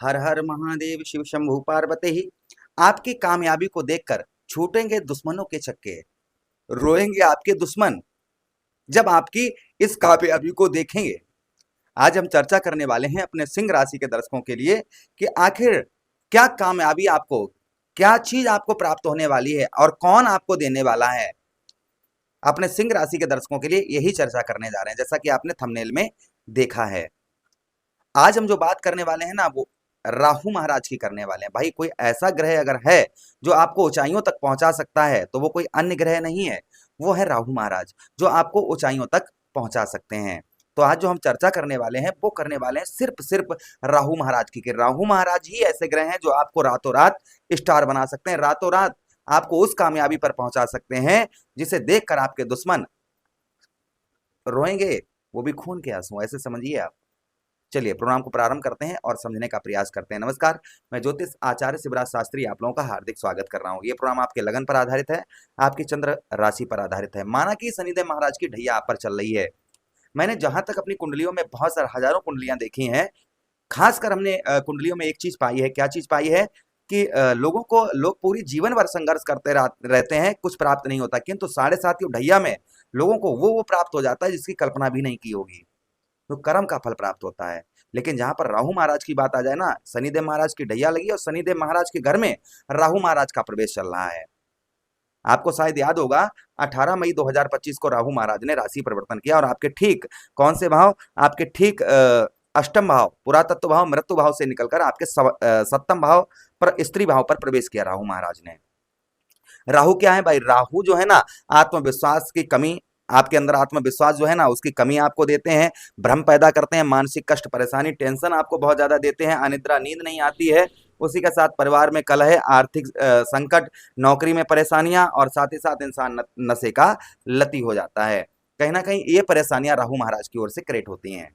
हर हर महादेव शिव शंभू पार्वती ही। आपकी कामयाबी को देखकर छूटेंगे दुश्मनों के छक्के, रोएंगे आपके दुश्मन जब आपकी इस कामयाबी को देखेंगे। आज हम चर्चा करने वाले हैं अपने सिंह राशि के दर्शकों के लिए कि आखिर क्या कामयाबी आपको, क्या चीज आपको प्राप्त होने वाली है और कौन आपको देने वाला है। अपने सिंह राशि के दर्शकों के लिए यही चर्चा करने जा रहे हैं, जैसा कि आपने थंबनेल में देखा है। आज हम जो बात करने वाले हैं ना, वो राहु महाराज की करने वाले हैं। भाई कोई ऐसा ग्रह अगर है जो आपको ऊंचाइयों तक पहुंचा सकता है तो वो कोई अन्य ग्रह नहीं है, वो है राहु महाराज, जो आपको ऊंचाइयों तक पहुंचा सकते हैं। तो आज जो हम चर्चा करने वाले हैं वो करने वाले हैं सिर्फ सिर्फ राहु महाराज की, कि राहु महाराज ही ऐसे ग्रह हैं जो आपको रातों रात स्टार बना सकते हैं, रातों रात आपको उस कामयाबी पर पहुंचा सकते हैं जिसे देखकर आपके दुश्मन रोएंगे, वो भी खून के आंसू, ऐसे समझिए आप। चलिए प्रोग्राम को प्रारंभ करते हैं और समझने का प्रयास करते हैं। नमस्कार, मैं ज्योतिष आचार्य शिवराज शास्त्री आप लोगों का हार्दिक स्वागत कर रहा हूं। ये प्रोग्राम आपके लगन पर आधारित है, आपकी चंद्र राशि पर आधारित है। माना कि शनिदेव महाराज की ढैया आप पर चल रही है। मैंने जहां तक अपनी कुंडलियों में बहुत सारे हजारों कुंडलियां देखी हैं, खासकर हमने कुंडलियों में एक चीज पाई है। क्या चीज पाई है? कि लोग पूरी जीवन भर संघर्ष करते रहते हैं, कुछ प्राप्त नहीं होता, किंतु साढ़े साथियों ढैया में लोगों को वो प्राप्त हो जाता है जिसकी कल्पना भी नहीं की होगी। तो कर्म का फल प्राप्त होता है। लेकिन जहां पर राहु महाराज की बात आ जाए ना, शनिदेव महाराज की ढैया लगी और शनिदेव महाराज के घर में राहु महाराज का प्रवेश चल रहा है। आपको शायद याद होगा 18 मई 2025 को राहु महाराज ने राशि परिवर्तन किया और आपके ठीक कौन से भाव, आपके ठीक अष्टम भाव, पुरातत्व भाव, मृत्यु भाव से निकलकर आपके सप्तम भाव पर, स्त्री भाव पर प्रवेश किया राहु महाराज ने। राहु क्या है भाई? राहु जो है ना, आत्मविश्वास की कमी, आपके अंदर आत्मविश्वास जो है ना उसकी कमी आपको देते हैं, भ्रम पैदा करते हैं, मानसिक कष्ट, परेशानी, टेंशन आपको बहुत ज्यादा देते हैं, अनिद्रा, नींद नहीं आती है। उसी के साथ परिवार में कलह, आर्थिक संकट, नौकरी में परेशानियां और साथ ही साथ इंसान नशे का लती हो जाता है। कहीं ना कहीं ये परेशानियां राहु महाराज की ओर से क्रिएट होती हैं।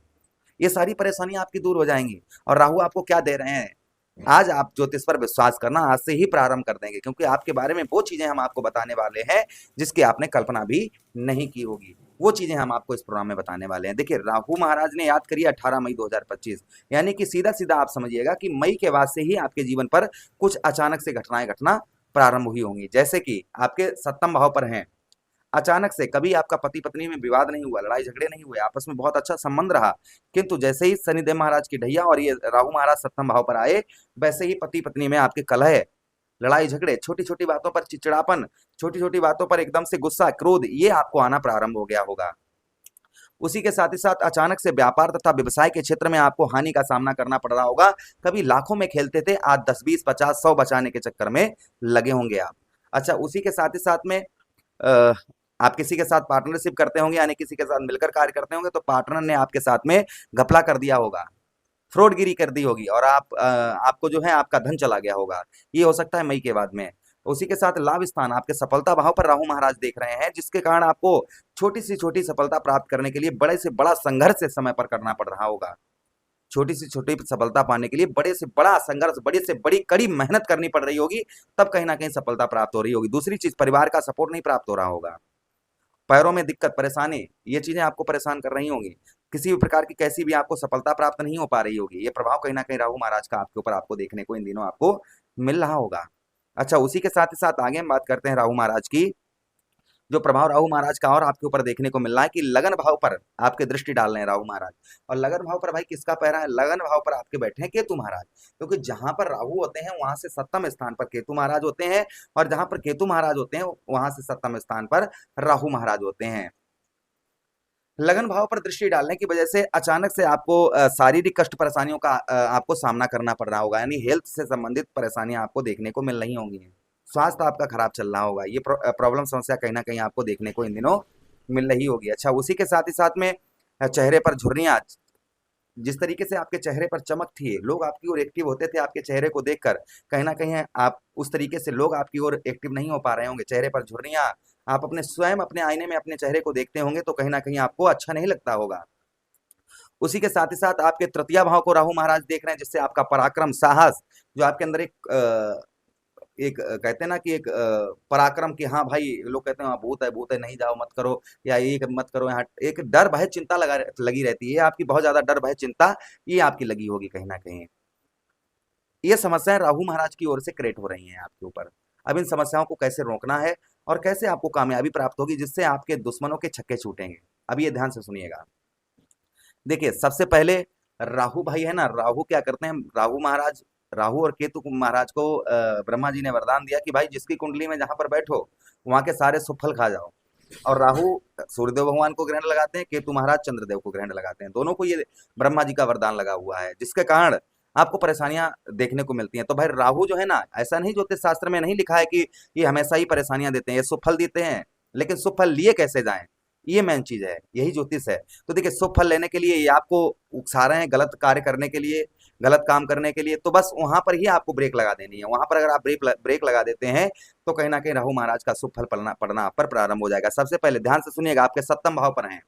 ये सारी परेशानियां आपकी दूर हो जाएंगी। और राहु आपको क्या दे रहे हैं? आज आप ज्योतिष पर विश्वास करना आज से ही प्रारंभ कर देंगे, क्योंकि आपके बारे में वो चीजें हम आपको बताने वाले हैं जिसकी आपने कल्पना भी नहीं की होगी। वो चीजें हम आपको इस प्रोग्राम में बताने वाले हैं। देखिए, राहु महाराज ने याद करिए 18 मई 2025, यानी कि सीधा सीधा आप समझिएगा कि मई के बाद से ही आपके जीवन पर कुछ अचानक से घटनाएं घटना प्रारंभ हुई होंगी। जैसे कि आपके सप्तम भाव पर हैं, अचानक से कभी आपका पति पत्नी में विवाद नहीं हुआ, लड़ाई झगड़े नहीं हुए, आपस में बहुत अच्छा संबंध रहा, किंतु जैसे ही शनिदेव महाराज की ढैया और ये राहु महाराज सप्तम भाव पर आए, वैसे ही पति पत्नी में आपके कलह, लड़ाई झगड़े, छोटी छोटी बातों पर चिड़चिड़ापन, छोटी छोटी बातों पर एकदम से गुस्सा, क्रोध, ये आपको आना प्रारंभ हो गया होगा। उसी के साथ ही साथ अचानक से व्यापार तथा व्यवसाय के क्षेत्र में आपको हानि का सामना करना पड़ रहा होगा। कभी लाखों में खेलते थे, आज 10, 20, 50, 100 बचाने के चक्कर में लगे होंगे आप। अच्छा, उसी के साथ ही साथ में अ, आप किसी के साथ पार्टनरशिप करते होंगे, यानी किसी के साथ मिलकर कार्य करते होंगे, तो पार्टनर ने आपके साथ में घपला कर दिया होगा, फ्रॉडगिरी कर दी होगी और आपको जो है आपका धन चला गया होगा। ये हो सकता है मई के बाद में। उसी के साथ लाभ स्थान, आपके सफलता भाव पर राहु महाराज देख रहे हैं, जिसके कारण आपको छोटी से छोटी सफलता प्राप्त करने के लिए बड़े से बड़ा संघर्ष इस समय पर करना पड़ रहा होगा। छोटी से छोटी सफलता पाने के लिए बड़े से बड़ा संघर्ष, बड़ी से बड़ी कड़ी मेहनत करनी पड़ रही होगी, तब कहीं ना कहीं सफलता प्राप्त हो रही होगी। दूसरी चीज, परिवार का सपोर्ट नहीं प्राप्त हो रहा होगा, पैरों में दिक्कत, परेशानी, ये चीजें आपको परेशान कर रही होंगी। किसी भी प्रकार की कैसी भी आपको सफलता प्राप्त नहीं हो पा रही होगी। ये प्रभाव कहीं ना कहीं राहु महाराज का आपके ऊपर आपको देखने को इन दिनों आपको मिल रहा होगा। अच्छा, उसी के साथ ही साथ आगे हम बात करते हैं राहु महाराज की। जो प्रभाव राहु महाराज का और आपके ऊपर देखने को मिल रहा है कि लगन भाव पर आपके दृष्टि डाल रहे हैं राहु महाराज। और लगन भाव पर भाई किसका पहरा है? लगन भाव पर आपके बैठे हैं केतु महाराज, क्योंकि जहां पर राहु होते हैं वहां से सप्तम स्थान पर केतु महाराज होते हैं, और जहां पर केतु महाराज होते हैं वहां से सप्तम स्थान पर राहु महाराज होते हैं। लगन भाव पर दृष्टि डालने की वजह से अचानक से आपको शारीरिक कष्ट परेशानियों का आपको सामना करना पड़ रहा होगा, यानी हेल्थ से संबंधित परेशानियां आपको देखने को मिल रही होंगी। स्वास्थ्य आपका खराब चल रहा होगा। ये प्रॉब्लम समस्या कहीं ना कहीं आपको देखने को इन दिनों मिल रही होगी। अच्छा, उसी के साथ ही साथ में चेहरे पर झुर्रियां, जिस तरीके से आपके चेहरे पर चमक थी, लोग आपकी ओर एक्टिव होते थे आपके चेहरे को देखकर, कहीं ना कहीं आप उस तरीके से लोग आपकी ओर एक्टिव नहीं हो पा रहे होंगे। चेहरे पर झुर्रियां, आप अपने स्वयं अपने आईने में अपने चेहरे को देखते होंगे तो कहीं ना कहीं आपको अच्छा नहीं लगता होगा। उसी के साथ ही साथ आपके तृतीय भाव को राहु महाराज देख रहे हैं, जिससे आपका पराक्रम, साहस, जो आपके अंदर कहते हैं ना कि एक पराक्रम, की हाँ भाई, लोग कहते हैं वहाँ भूत है, भूत है, नहीं जाओ, मत करो, या ये मत करो, यहाँ एक डर भय चिंता लगी रहती है आपकी, बहुत ज्यादा डर भय चिंता ये आपकी लगी होगी कहीं ना कहीं। ये समस्याएं राहु महाराज की ओर से क्रिएट हो रही हैं आपके ऊपर। अब इन समस्याओं को कैसे रोकना है और कैसे आपको कामयाबी प्राप्त होगी जिससे आपके दुश्मनों के छक्के छूटेंगे, अब ये ध्यान से सुनिएगा। देखिए, सबसे पहले राहु भाई है ना, राहु क्या करते हैं, राहु महाराज, राहु और केतु महाराज को ब्रह्मा जी ने वरदान दिया कि भाई जिसकी कुंडली में जहां पर बैठो वहां के सारे शुभ फल खा जाओ। और राहु सूर्यदेव भगवान को ग्रहण लगाते हैं, केतु महाराज चंद्रदेव को ग्रहण लगाते हैं, दोनों को ये ब्रह्मा जी का वरदान लगा हुआ है, जिसके कारण आपको परेशानियां देखने को मिलती हैं। तो भाई राहु जो है ना, ऐसा नहीं, ज्योतिष शास्त्र में नहीं लिखा है कि ये हमेशा ही परेशानियां देते हैं, ये शुभ फल देते हैं, लेकिन शुभ फल लिए कैसे जाएं, ये मेन चीज है, यही ज्योतिष है। तो देखिए, शुभ फल लेने के लिए ये आपको उकसा रहे हैं गलत कार्य करने के लिए, गलत काम करने के लिए, तो बस वहां पर ही आपको ब्रेक लगा देनी है। वहां पर अगर आप ब्रेक लगा देते हैं तो कहीं ना कहीं राहु महाराज का शुभ फल पड़ना आप पर प्रारंभ हो जाएगा। सबसे पहले ध्यान से सुनिएगा, आपके सप्तम भाव पर हैं,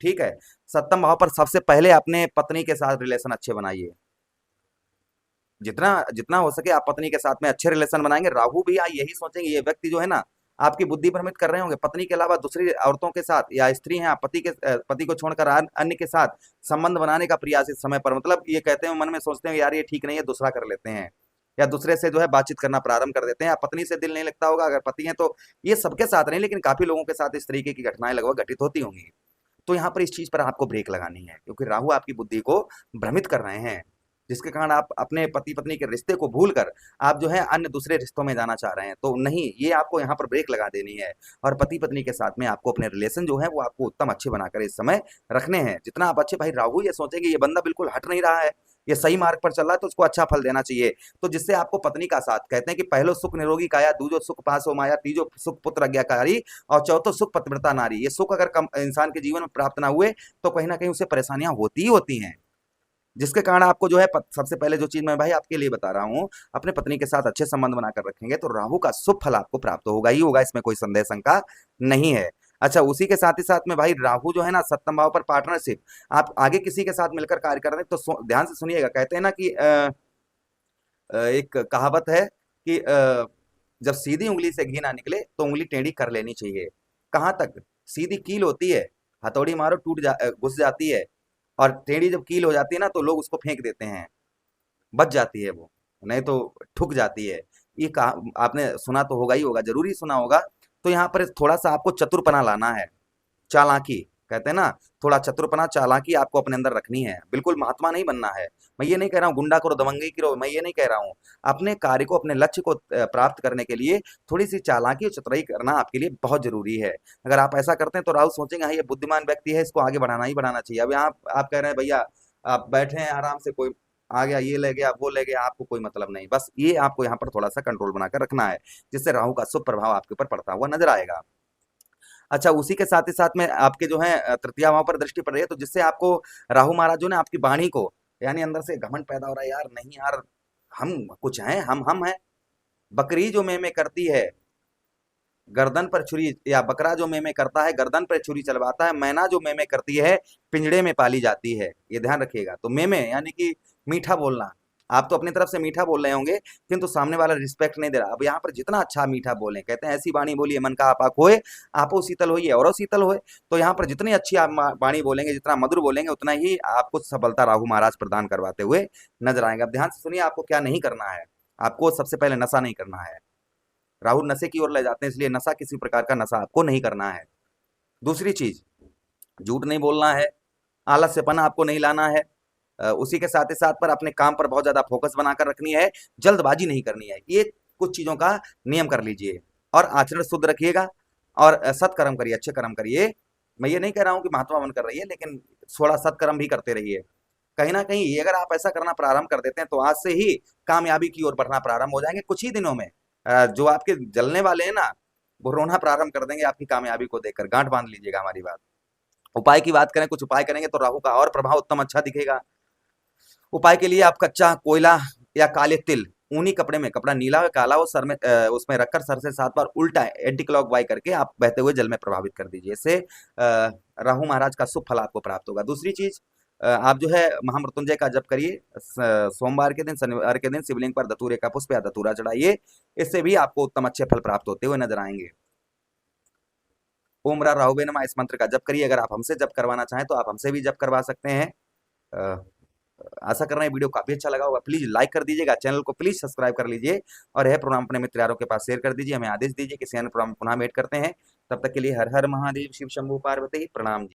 ठीक है, सप्तम भाव पर सबसे पहले अपने पत्नी के साथ रिलेशन अच्छे बनाइए। जितना जितना हो सके आप पत्नी के साथ में अच्छे रिलेशन बनाएंगे। राहु भी यही सोचेंगे, ये व्यक्ति जो है ना आपकी बुद्धि भ्रमित कर रहे होंगे, पत्नी के अलावा दूसरी औरतों के साथ, या स्त्री हैं आप, पति को छोड़कर अन्य के साथ संबंध बनाने का प्रयास इस समय पर, मतलब ये कहते हैं मन में सोचते हैं यार ये ठीक नहीं है, दूसरा कर लेते हैं, या दूसरे से जो है बातचीत करना प्रारंभ कर देते हैं, या पत्नी से दिल नहीं लगता होगा अगर पति है तो। ये सबके साथ नहीं, लेकिन काफी लोगों के साथ इस तरीके की घटनाएं लगभग घटित होती होंगी। तो यहाँ पर इस चीज पर आपको ब्रेक लगानी है, क्योंकि राहु आपकी बुद्धि को भ्रमित कर रहे हैं, जिसके कारण आप अपने पति पत्नी के रिश्ते को भूलकर आप जो है अन्य दूसरे रिश्तों में जाना चाह रहे हैं। तो नहीं, ये आपको यहाँ पर ब्रेक लगा देनी है, और पति पत्नी के साथ में आपको अपने रिलेशन जो है वो आपको उत्तम अच्छे बनाकर इस समय रखने हैं। जितना आप अच्छे, भाई राहु ये सोचेंगे ये बंदा बिल्कुल हट नहीं रहा है, ये सही मार्ग पर चल रहा है, तो उसको अच्छा फल देना चाहिए। तो जिससे आपको पत्नी का साथ, कहते हैं कि पहलो सुख निरोगी काया, दूजो सुख पासो माया, तीजो सुख पुत्र आज्ञाकारी, और चौथो सुख पतिव्रता नारी। ये सुख अगर कम इंसान के जीवन में प्राप्त ना हुए तो कहीं ना कहीं उसे परेशानियां होती ही होती हैं, जिसके कारण आपको जो है सबसे पहले जो चीज मैं भाई आपके लिए बता रहा हूँ, अपने पत्नी के साथ अच्छे संबंध बनाकर रखेंगे तो राहु का शुभ फल आपको प्राप्त होगा ही होगा, इसमें कोई संदेह शंका नहीं है। अच्छा, उसी के साथ ही साथ में भाई राहु जो है ना सप्तम भाव पर पार्टनरशिप, आप आगे किसी के साथ मिलकर कार्य कर रहे हैं तो ध्यान से सुनिएगा। कहते हैं ना कि एक कहावत है कि जब सीधी उंगली से घी ना निकले तो उंगली टेढ़ी कर लेनी चाहिए। कहाँ तक? सीधी कील होती है, हथौड़ी मारो घुस जाती है, और टेढ़ी जब कील हो जाती है ना तो लोग उसको फेंक देते हैं, बच जाती है वो, नहीं तो ठुक जाती है। ये कहा आपने सुना तो होगा ही होगा, जरूरी सुना होगा। तो यहाँ पर थोड़ा सा आपको चतुरपना लाना है, चालाकी, कहते हैं ना, थोड़ा चतुरपना चालाकी आपको अपने अंदर रखनी है। बिल्कुल महात्मा नहीं बनना है, मैं ये नहीं कह रहा हूँ गुंडा करो दबंगई करो, मैं ये नहीं कह रहा हूँ। अपने कार्य को, अपने लक्ष्य को प्राप्त करने के लिए थोड़ी सी चालाकी और चतुराई करना आपके लिए बहुत जरूरी है। अगर आप ऐसा करते हैं तो राहुल सोचेंगे हाँ ये बुद्धिमान व्यक्ति है, इसको आगे बढ़ाना ही बढ़ाना चाहिए। अब यहाँ आप कह रहे हैं भैया आप बैठे हैं आराम से, कोई आ गया ये ले गया वो ले गया, आपको कोई मतलब नहीं, बस ये आपको यहाँ पर थोड़ा सा कंट्रोल बनाकर रखना है, जिससे राहु का शुभ प्रभाव आपके ऊपर पड़ता हुआ नजर आएगा। अच्छा, उसी के साथ ही साथ में आपके जो है तृतीया वहां पर दृष्टि पड़ रही है, तो जिससे आपको राहु महाराज जो ने आपकी वाणी को, यानी अंदर से घमंड पैदा हो रहा है, यार नहीं यार हम कुछ हैं, हम हैं। बकरी जो में करती है गर्दन पर छुरी, या बकरा जो में करता है गर्दन पर छुरी चलवाता है, मैना जो में करती है पिंजड़े में पाली जाती है, ये ध्यान रखिएगा। तो में यानी कि मीठा बोलना, आप तो अपनी तरफ से मीठा बोल रहे होंगे किंतु सामने वाला रिस्पेक्ट नहीं दे रहा। अब यहाँ पर जितना अच्छा मीठा बोले, कहते हैं ऐसी वाणी बोलिए मन का आपा खोए, आपो शीतल होइए और शीतल होए। तो यहाँ पर जितनी अच्छी आप वाणी बोलेंगे, जितना मधुर बोलेंगे, उतना ही आपको सफलता राहु महाराज प्रदान करवाते हुए नजर आएंगे। अब ध्यान से सुनिए, आपको क्या नहीं करना है। आपको सबसे पहले नशा नहीं करना है, राहु नशे की ओर ले जाते हैं, इसलिए नशा, किसी प्रकार का नशा आपको नहीं करना है। दूसरी चीज, झूठ नहीं बोलना है, आलस्यपना आपको नहीं लाना है। उसी के साथ ही साथ पर अपने काम पर बहुत ज्यादा फोकस बनाकर रखनी है, जल्दबाजी नहीं करनी है। ये कुछ चीजों का नियम कर लीजिए, और आचरण शुद्ध रखिएगा, और सत्कर्म करिए, अच्छे कर्म करिए। मैं ये नहीं कह रहा हूँ कि महात्मा बनकर रहिए, लेकिन थोड़ा सत्कर्म भी करते रहिए। कहीं ना कहीं ये अगर आप ऐसा करना प्रारंभ कर देते हैं तो आज से ही कामयाबी की ओर बढ़ना प्रारंभ हो जाएंगे। कुछ ही दिनों में जो आपके जलने वाले हैं ना, वो रोना प्रारंभ कर देंगे आपकी कामयाबी को देखकर। गांठ बांध लीजिएगा हमारी बात। उपाय की बात करें, कुछ उपाय करेंगे तो राहु का और प्रभाव उत्तम अच्छा दिखेगा। उपाय के लिए आप कच्चा कोयला या काले तिल ऊनी कपड़े में, कपड़ा नीला हो काला हो, सर में उसमें रखकर सर से 7 बार उल्टा एंटी क्लॉक वाई करके आप बहते हुए जल में प्रभावित कर दीजिए। इससे राहु महाराज का शुभ फल आपको प्राप्त होगा। दूसरी चीज, आप जो है महामृत्युंजय का जप करिए, सोमवार के दिन, शनिवार के दिन शिवलिंग पर धतूरे का पुष्प या धतूरा चढ़ाइए, इससे भी आपको उत्तम अच्छे फल प्राप्त होते हुए नजर आएंगे। ओम रा राहुवे नमः इस मंत्र का जप करिए। अगर आप हमसे जप करवाना चाहें तो आप हमसे भी जप करवा सकते हैं। आशा कर रहे हैं वीडियो काफी अच्छा लगा होगा। प्लीज लाइक कर दीजिएगा, चैनल को प्लीज सब्सक्राइब कर लीजिए और यह प्रोग्राम अपने मित्र यारों के पास शेयर कर दीजिए। हमें आदेश दीजिए किसी अन्य प्रोग्राम में पुनः मेट करते हैं। तब तक के लिए हर हर महादेव, शिव शंभू पार्वती, प्रणाम।